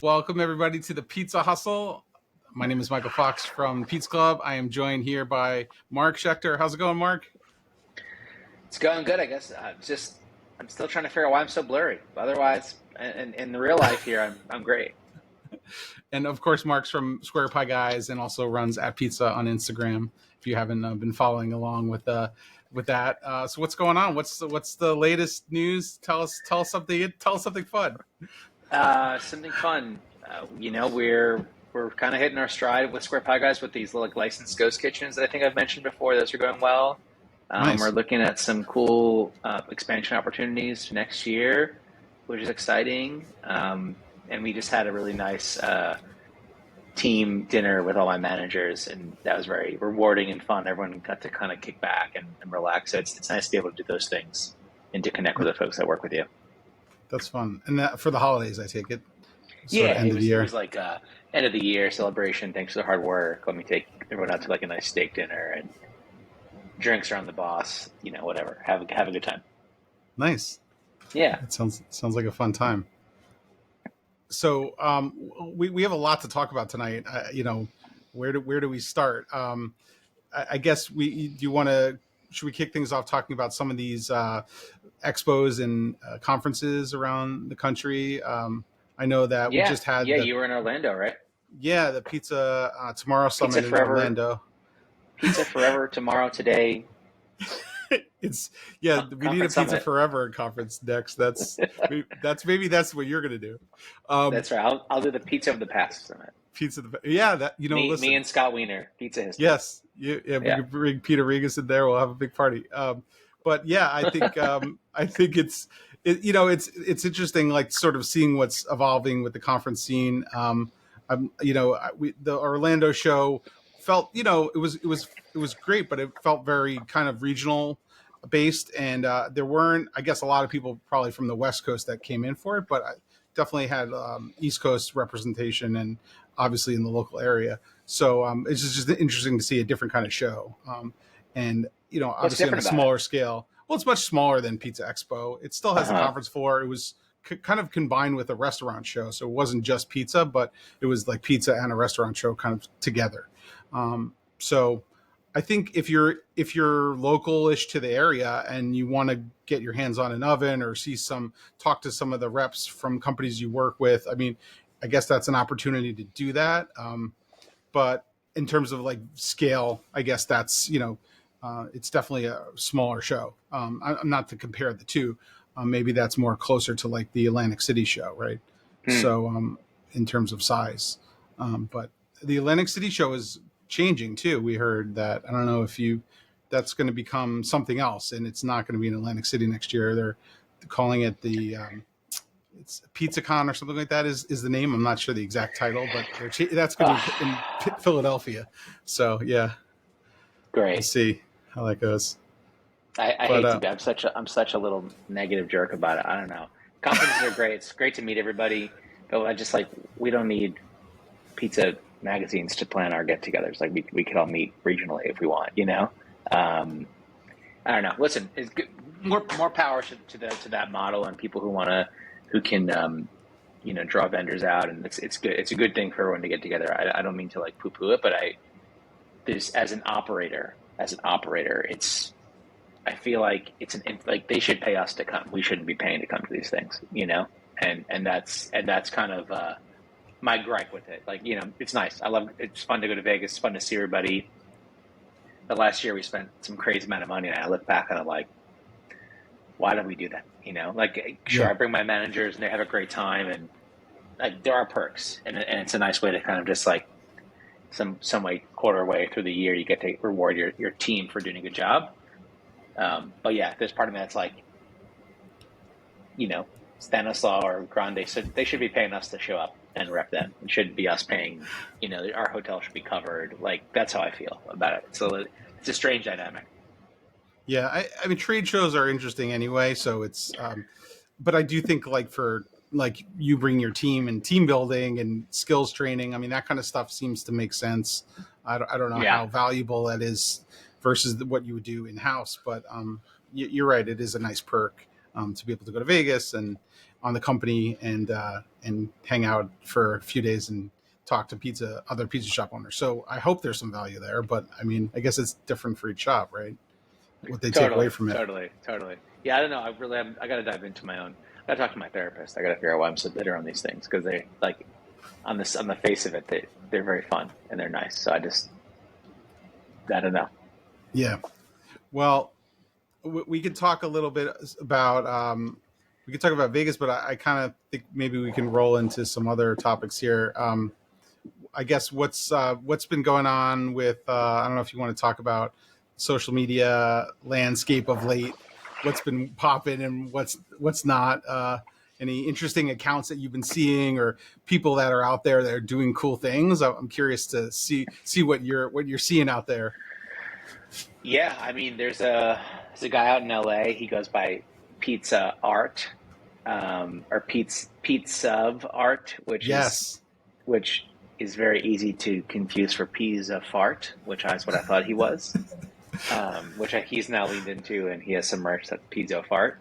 Welcome everybody to the Pizza Hustle. My name is Michael Fox from Pizza Club. I am joined here by Mark Schechter. How's it going, Mark? It's going good, I guess. I'm still trying to figure out why I'm so blurry. Otherwise, in the real life here, I'm great. And of course, Mark's from Square Pie Guys and also runs at Pizza on Instagram. If you haven't been following along with that, so what's going on? What's the latest news? Tell us something. Tell us something fun. Something fun. We're kind of hitting our stride with Square Pie Guys with these little licensed ghost kitchens that I think I've mentioned before. Those are going well. Nice. We're looking at some cool expansion opportunities next year, which is exciting. And we just had a really nice team dinner with all my managers, and that was very rewarding and fun. Everyone got to kind of kick back and relax. So it's nice to be able to do those things and to connect with the folks that work with you. That's fun. And that for the holidays, I take it. End of the year. It was like end of the year celebration. Thanks for the hard work. Let me take everyone out to like a nice steak dinner and drinks around the boss. Whatever. Have a good time. Nice. Yeah. It sounds like a fun time. So we have a lot to talk about tonight. Where do we start? I guess should we kick things off talking about some of these expos and conferences around the country? I know that we just had. Yeah, you were in Orlando, right? Yeah, the Pizza Tomorrow Summit Pizza Forever, in Orlando. Pizza Forever Tomorrow Today. We need a Pizza Summit. Forever conference next. That's what you're gonna do. That's right. I'll do the Pizza of the Past Summit. Me and Scott Wiener, Pizza History. Yes, we can bring Peter Regas in there. We'll have a big party. But yeah, I think it's interesting, like sort of seeing what's evolving with the conference scene. The Orlando show felt, it was great, but it felt very kind of regional based, and there weren't, I guess, a lot of people probably from the West Coast that came in for it, but I definitely had East Coast representation and obviously in the local area. So it's just interesting to see a different kind of show. And obviously on a smaller scale. Well, it's much smaller than Pizza Expo. It still has a conference floor. It was kind of combined with a restaurant show, so it wasn't just pizza, but it was like pizza and a restaurant show kind of together. So I think if you're local-ish to the area and you want to get your hands on an oven or talk to some of the reps from companies you work with, I mean, I guess that's an opportunity to do that. But in terms of like scale, I guess that's, it's definitely a smaller show. I'm not to compare the two. Maybe that's more closer to like the Atlantic City show, right? So in terms of size. But the Atlantic City show is changing too. We heard that. I don't know if that's going to become something else, and it's not going to be in Atlantic City next year. They're calling it it's PizzaCon or something like that is the name. I'm not sure the exact title, but that's going to be in Philadelphia. So yeah, great. We'll see how that goes. I hate to be. I'm such a little negative jerk about it. I don't know. Conferences are great. It's great to meet everybody, but I just we don't need pizza magazines to plan our get-togethers. Like we could all meet regionally if we want. I don't know. Listen, it's good. More power to that model and people who can draw vendors out, and it's good. It's a good thing for everyone to get together. I don't mean to like poo-poo it, but as an operator, I feel like they should pay us to come. We shouldn't be paying to come to these things, and that's kind of my gripe with it. It's nice. It's fun to go to Vegas. It's fun to see everybody. The last year we spent some crazy amount of money, and I look back and I'm like, why did we do that? I bring my managers and they have a great time, and there are perks, and it's a nice way to kind of just like some way quarter way through the year you get to reward your team for doing a good job. But yeah, there's part of me that's like, Stanislaw or Grande, so they should be paying us to show up and rep them. It shouldn't be us paying, our hotel should be covered. Like, that's how I feel about it. So it's a strange dynamic. Yeah, I mean, trade shows are interesting anyway. So it's, but I do think for you bring your team and team building and skills training. I mean, that kind of stuff seems to make sense. I don't know how valuable that is versus what you would do in house, but you're right. It is a nice perk. to be able to go to Vegas and on the company and hang out for a few days and talk to other pizza shop owners. So I hope there's some value there, but I mean, I guess it's different for each shop, right? What they take away Totally, from it. totally. Yeah, I don't know. I got to dive into my own. I got to talk to my therapist. I got to figure out why I'm so bitter on these things because they like on the face of it, they're very fun and they're nice. So I don't know. Yeah. Well, we could talk a little bit about we could talk about Vegas, but I kind of think maybe we can roll into some other topics here. I guess what's been going on with I don't know if you want to talk about social media landscape of late. What's been popping and what's not? Any interesting accounts that you've been seeing or people that are out there that are doing cool things? I'm curious to see what you're seeing out there. Yeah, I mean, there's a guy out in LA. He goes by Pizza Art, or Pizza of Art, Yes. which is very easy to confuse for Pizza Fart, which is what I thought he was. He's now leaned into, and he has some merch that's Pizza Fart.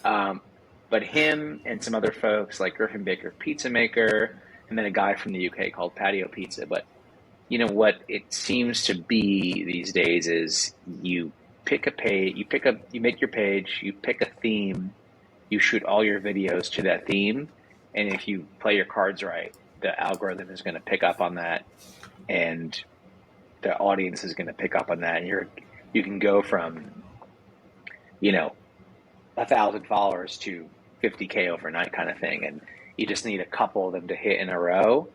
Um, but him and some other folks like Griffin Baker Pizza Maker, and then a guy from the UK called Patio Pizza. But you know what it seems to be these days is you pick a page, you make your page, you pick a theme, you shoot all your videos to that theme, and if you play your cards right, the algorithm is going to pick up on that, and the audience is going to pick up on that, and you can go from, you know, 1,000 followers to 50K overnight kind of thing, and you just need a couple of them to hit in a row,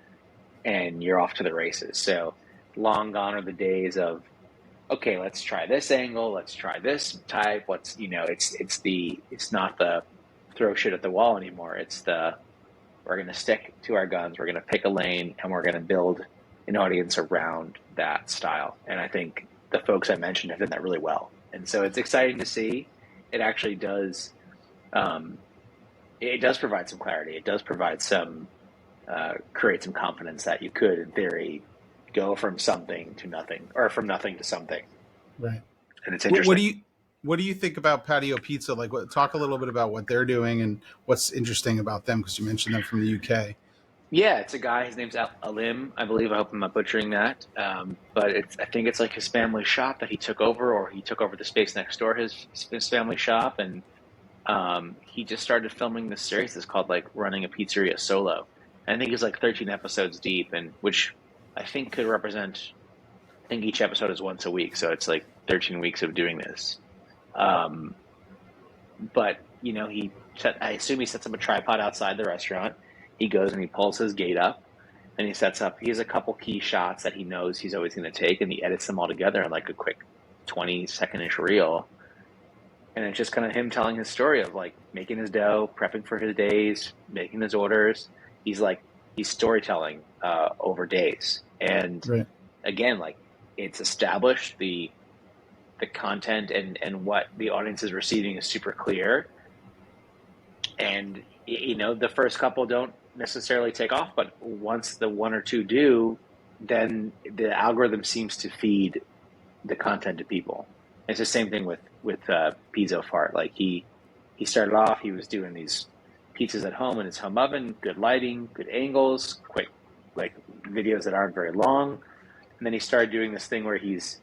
and you're off to the races. So long gone are the days of, okay, let's try this angle, let's try this type. It's not the throw shit at the wall anymore. We're going to stick to our guns. We're going to pick a lane and we're going to build an audience around that style. And I think the folks I mentioned have done that really well. And so it's exciting to see. It actually does. It does provide some clarity. It does provide create some confidence that you could, in theory, go from something to nothing, or from nothing to something. Right. And it's interesting. What do you think about Patio Pizza? Like, talk a little bit about what they're doing and what's interesting about them, because you mentioned them from the UK. Yeah, it's a guy. His name's Alim, I believe. I hope I'm not butchering that. But I think it's like his family shop that he took over, or he took over the space next door, his family shop, and he just started filming this series. It's called like Running a Pizzeria Solo. And I think he's like 13 episodes deep, and which I think could represent. I think each episode is once a week, so it's like 13 weeks of doing this. But you know, I assume he sets up a tripod outside the restaurant. He goes and he pulls his gate up, and he has a couple key shots that he knows he's always going to take, and he edits them all together in like a quick 20-second-ish reel. And it's just kind of him telling his story of like making his dough, prepping for his days, making his orders. He's storytelling over days. And Right. again, like it's established the content and what the audience is receiving is super clear. And you know, the first couple don't necessarily take off, but once the one or two do, then the algorithm seems to feed the content to people. It's the same thing with Pizza Fart. Like he started off, he was doing these pizzas at home in his home oven, good lighting, good angles, quick like videos that aren't very long. And then he started doing this thing where he's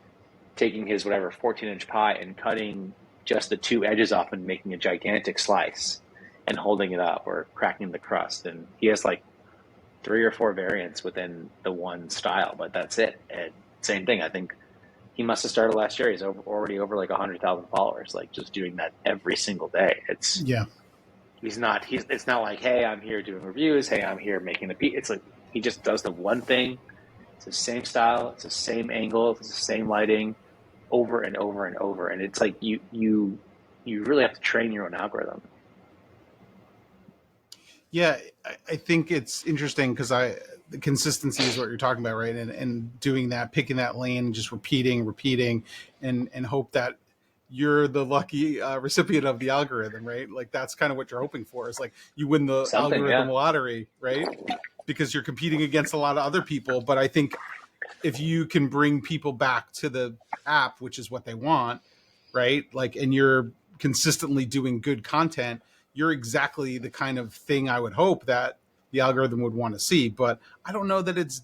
taking his 14-inch pie and cutting just the two edges off and making a gigantic slice and holding it up or cracking the crust. And he has like 3 or 4 variants within the one style, but that's it. And same thing. I think he must have started last year. He's already over like 100,000 followers, like just doing that every single day. It's not like, hey, I'm here doing reviews. Hey, I'm here making the pizza. It's like, he just does the one thing. It's the same style. It's the same angle. It's the same lighting over and over and over. And it's like, you really have to train your own algorithm. Yeah, I think it's interesting because the consistency is what you're talking about, right? And doing that, picking that lane, and just repeating, and hope that you're the lucky recipient of the algorithm, right? Like that's kind of what you're hoping for. Is like you win the algorithm lottery, right? Because you're competing against a lot of other people. But I think if you can bring people back to the app, which is what they want, right? Like, and you're consistently doing good content, you're exactly the kind of thing I would hope that the algorithm would want to see. But I don't know that it's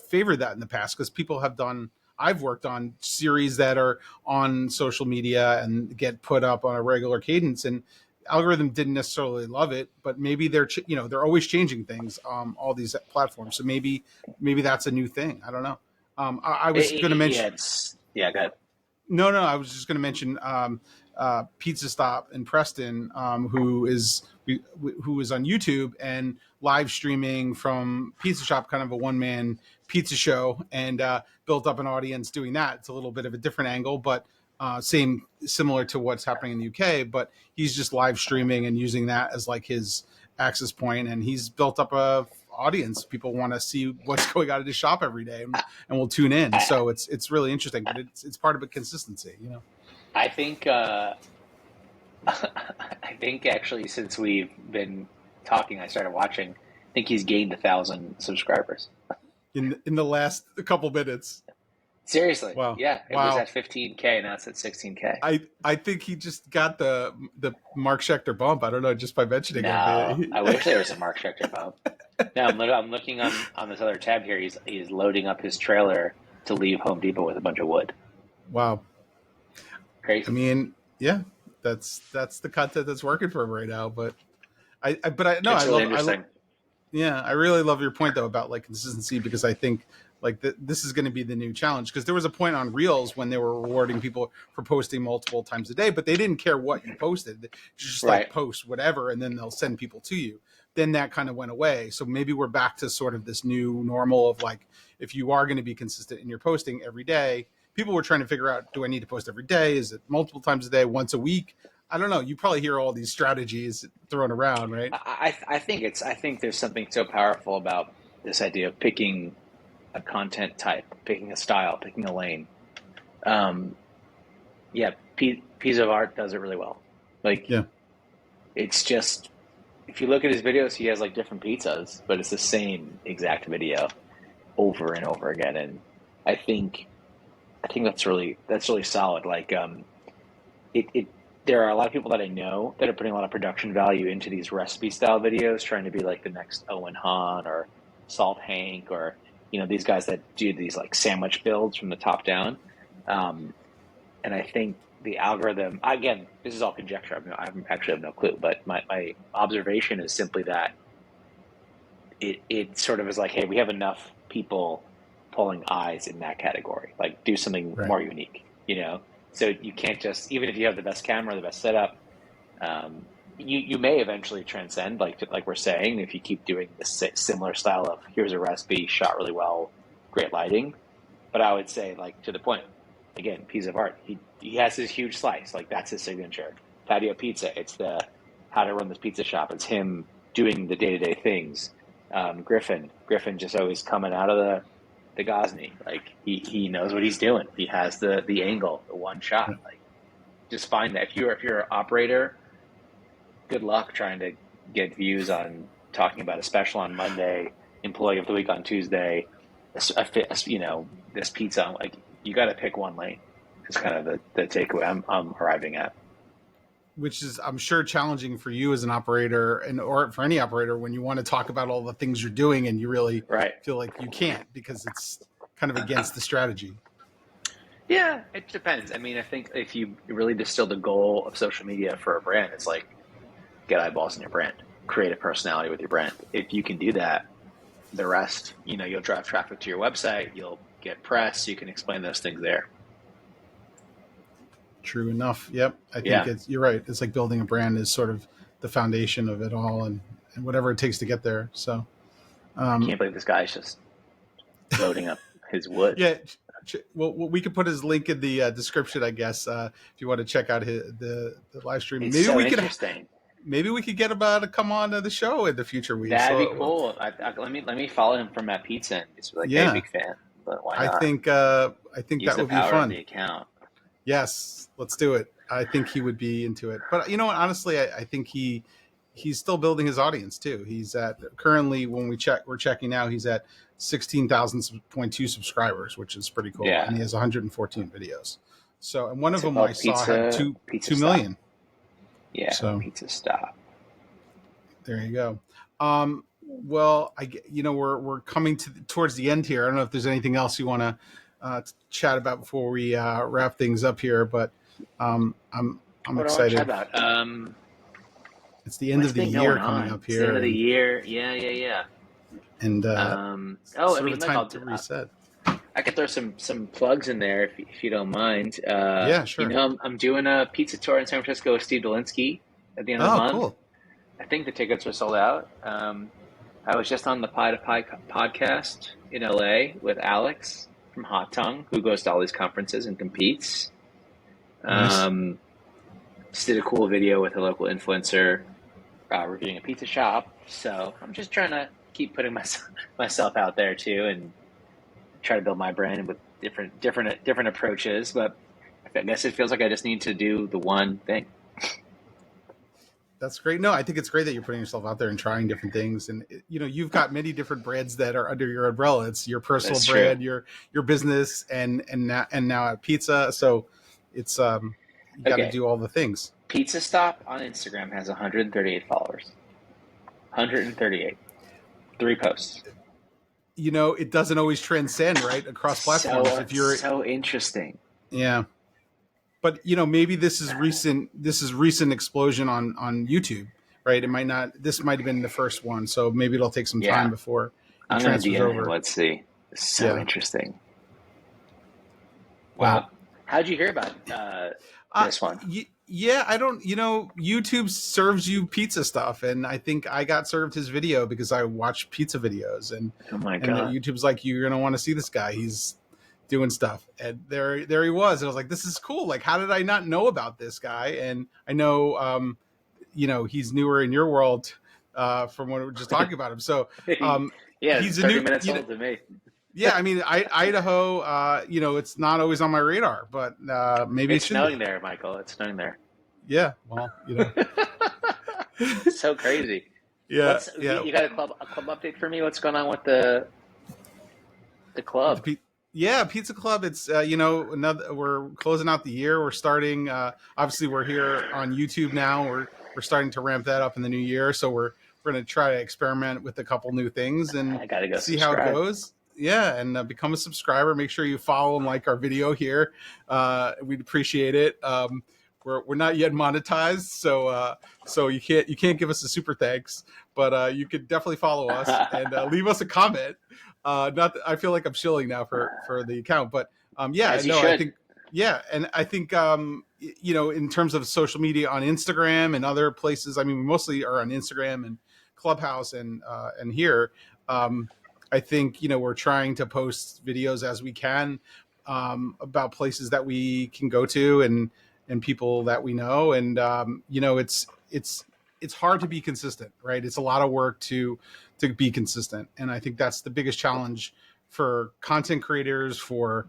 favored that in the past, because people have done, I've worked on series that are on social media and get put up on a regular cadence, and algorithm didn't necessarily love it, but maybe they're always changing things, all these platforms. So maybe that's a new thing. I don't know. I was going to mention, Yeah, go ahead. no, I was just going to mention Pizza Stop in Preston, who is on YouTube and live streaming from Pizza Shop, kind of a one-man pizza show, and built up an audience doing that. It's a little bit of a different angle, but similar to what's happening in the UK. But he's just live streaming and using that as like his access point, and he's built up a audience. People want to see what's going on in his shop every day, and will tune in. So it's really interesting, but it's part of a consistency, you know. I think I think actually since we've been talking, I started watching. I think he's gained 1,000 subscribers In the last couple minutes. Seriously. Wow. Yeah, it Wow. was at 15K, now it's at 16K. I think he just got the Mark Schechter bump. I don't know, just by mentioning No, it. I wish there was a Mark Schechter bump. Now I'm looking on this other tab here. He's loading up his trailer to leave Home Depot with a bunch of wood. Wow. Crazy. I mean, yeah, that's the content that's working for him right now. But I Really interesting. I really love your point though about like consistency, because I think like this is going to be the new challenge, because there was a point on Reels when they were rewarding people for posting multiple times a day, but they didn't care what you posted. Just like post whatever, and then they'll send people to you. Then that kind of went away. So maybe we're back to sort of this new normal of like, if you are going to be consistent in your posting every day, people were trying to figure out, do I need to post every day? Is it multiple times a day, once a week? I don't know. You probably hear all these strategies thrown around, right? I think there's something so powerful about this idea of picking a content type, picking a style, picking a lane. Piece of Art does it really well. Like, yeah. It's just, if you look at his videos, he has like different pizzas, but it's the same exact video over and over again. And I think that's really solid. Like, there are a lot of people that I know that are putting a lot of production value into these recipe style videos, trying to be like the next Owen Hahn or Salt Hank, or these guys that do these like sandwich builds from the top down. And I think the algorithm, again, this is all conjecture. I actually have no clue, but my observation is simply that it sort of is like, hey, we have enough people pulling eyes in that category. Like, do something more unique, So you can't just, even if you have the best camera, the best setup, you may eventually transcend, like we're saying, if you keep doing this similar style of, here's a recipe, shot really well, great lighting. But I would say, like, to the point, again, Piece of Art, he has this huge slice, like that's his signature. Patio Pizza, it's the how to run this pizza shop. It's him doing the day-to-day things. Griffin just always coming out of the Gosney. Like, he knows what he's doing. He has the angle, the one shot. Like, just find that. If you're an operator, good luck trying to get views on talking about a special on Monday, employee of the week on Tuesday, this pizza. Like, you got to pick one lane. It's kind of the takeaway I'm arriving at. Which is, I'm sure, challenging for you as an operator, or for any operator, when you want to talk about all the things you're doing and you really feel like you can't, because it's kind of against the strategy. Yeah, it depends. I mean, I think if you really distill the goal of social media for a brand, it's like, get eyeballs in your brand, create a personality with your brand. If you can do that, the rest, you'll drive traffic to your website, you'll get press, you can explain those things there. True enough. Yep. I think you're right. It's like building a brand is sort of the foundation of it all, and whatever it takes to get there. So I can't believe this guy's just loading up his wood. Yeah. Well, we could put his link in the description, I guess, if you want to check out the live stream. It's interesting. Maybe we could get him to come on to the show in the future weeks. That'd be cool. Let me follow him from Matt Pizza and just be like, hey, big fan. But why not? I think that would be fun. The account. Yes, let's do it. I think he would be into it. But you know what? Honestly, I think he's still building his audience too. He's at currently, when we're checking now, he's at 16,000.2 subscribers, which is pretty cool. Yeah. And he has 114 videos. So, and one of What's it them I called? saw had Pizza 2 Stop. million. Yeah, So Pizza Stop. there you go. Well, we're coming towards the end here. I don't know if there's anything else you want to chat about before we wrap things up here, but I'm What do I want to chat excited. about? It's the end What's of the been going year coming on? up It's the end here, of the year. Yeah. and Oh, I sort of mean, a like time to reset. I could throw some plugs in there if you don't mind. Yeah, sure. I'm doing a pizza tour in San Francisco with Steve Dolinsky at the end of the Oh, month. cool. I think the tickets are sold out. I was just on the Pie to Pie podcast in LA with Alex from Hot Tongue, who goes to all these conferences and competes. Nice. Just did a cool video with a local influencer reviewing a pizza shop. So I'm just trying to keep putting myself out there too, and try to build my brand with different approaches. But I guess it feels like I just need to do the one thing. That's great. No, I think it's great that you're putting yourself out there and trying different things. And you've got many different brands that are under your umbrella. It's your personal That's brand, true. your business, and now at pizza. So it's you got to Okay, do all the things. Pizza Stop on Instagram has 138 followers. 138. 3 posts. It doesn't always transcend right across platforms. So If you're so interesting. yeah, but maybe this is recent. This is recent explosion on YouTube, right? It might not. This might have been the first one, so maybe it'll take some time Yeah, before it I'm gonna transfers DM him. over. Let's see. So Yeah. interesting. Well, Wow. How'd you hear about Uh, this one? yeah, I don't. YouTube serves you pizza stuff, and I think I got served his video because I watch pizza videos, and Oh my and god. YouTube's like, you're gonna want to see this guy. He's doing stuff, and there he was, and I was like, this is cool. Like, how did I not know about this guy? And I know, he's newer in your world from when we were just talking about him. So, Yeah, he's it's a 30 new, minutes old to me. yeah. I mean, Idaho, it's not always on my radar, but maybe it It's should be. snowing there, Michael. It's snowing there. Yeah, well, So crazy. yeah, What's yeah. you got a club update for me? What's going on with the With the club? yeah, Pizza Club. It's another. We're closing out the year. We're starting. Obviously, we're here on YouTube now. We're starting to ramp that up in the new year. So we're going to try to experiment with a couple new things and I gotta go see how it subscribe. goes. Yeah, and become a subscriber. Make sure you follow and like our video here. We'd appreciate it. We're not yet monetized, so you can't give us a super thanks, but you could definitely follow us and leave us a comment. Not that I feel like I'm shilling now for the account, but yeah, As you no, I should. think yeah, and I think in terms of social media on Instagram and other places, I mean, we mostly are on Instagram and Clubhouse and here. I think we're trying to post videos as we can about places that we can go to and people that we know, and it's hard to be consistent, right? It's a lot of work to be consistent, and I think that's the biggest challenge for content creators, for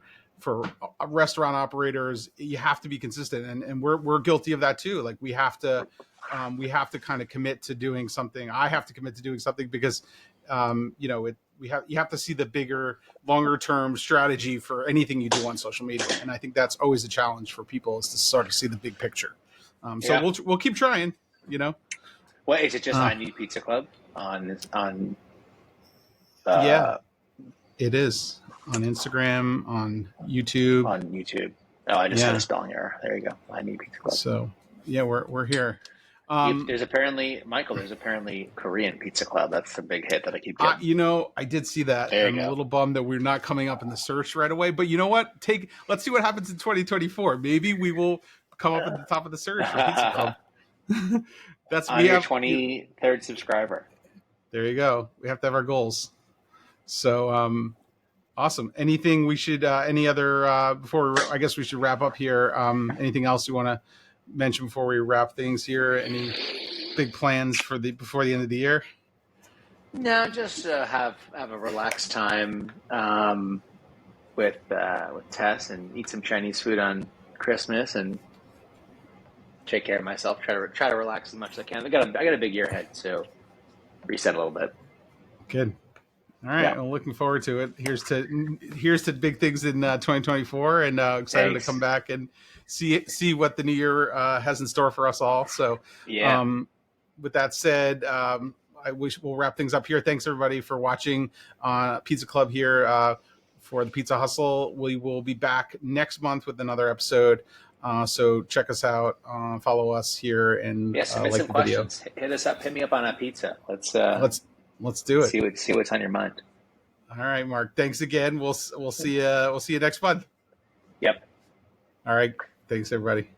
restaurant operators. You have to be consistent, and we're guilty of that too. Like we have to kind of commit to doing something. I have to commit to doing something because you have to see the bigger, longer term strategy for anything you do on social media, and I think that's always a challenge for people, is to sort of see the big picture. So Yeah. we'll keep trying. What is it? Just Uh, I Need Pizza Club on yeah, uh, it is on Instagram, on YouTube. on YouTube. Oh, I just had a Yeah. spelling error. There you go. I Need Pizza Club. So yeah, we're here. Um, There's apparently Michael. There's apparently Korean Pizza Club. That's the big hit that I keep getting. I did see that. There you I'm a go. little bummed that we're not coming up in the search right away. But you know what? Let's see what happens in 2024. Maybe we will come up at the top of the search for Pizza Club. I'm your 23rd subscriber. There you go. We have to have our goals. So awesome. Anything we should any other I guess we should wrap up here. Anything else you want to mention before we wrap things here? Any big plans before the end of the year? No, just have a relaxed time with Tess and eat some Chinese food on Christmas and take care of myself. Try to relax as much as I can. I got a big year ahead, so reset a little bit. Good. All right, Yeah. I'm looking forward to it. Here's to big things in 2024, and excited Thanks. to come back and see what the new year has in store for us all. So, Yeah. with that said, I wish we'll wrap things up here. Thanks everybody for watching Pizza Club here for the Pizza Hustle. We will be back next month with another episode. So check us out, follow us here, and Yeah. Submit like some the video. questions. Hit us up. Hit me up on a pizza. Let's Let's do it. see what's on your mind. All right, Mark. Thanks again. We'll see you next month. Yep. All right. Thanks, everybody.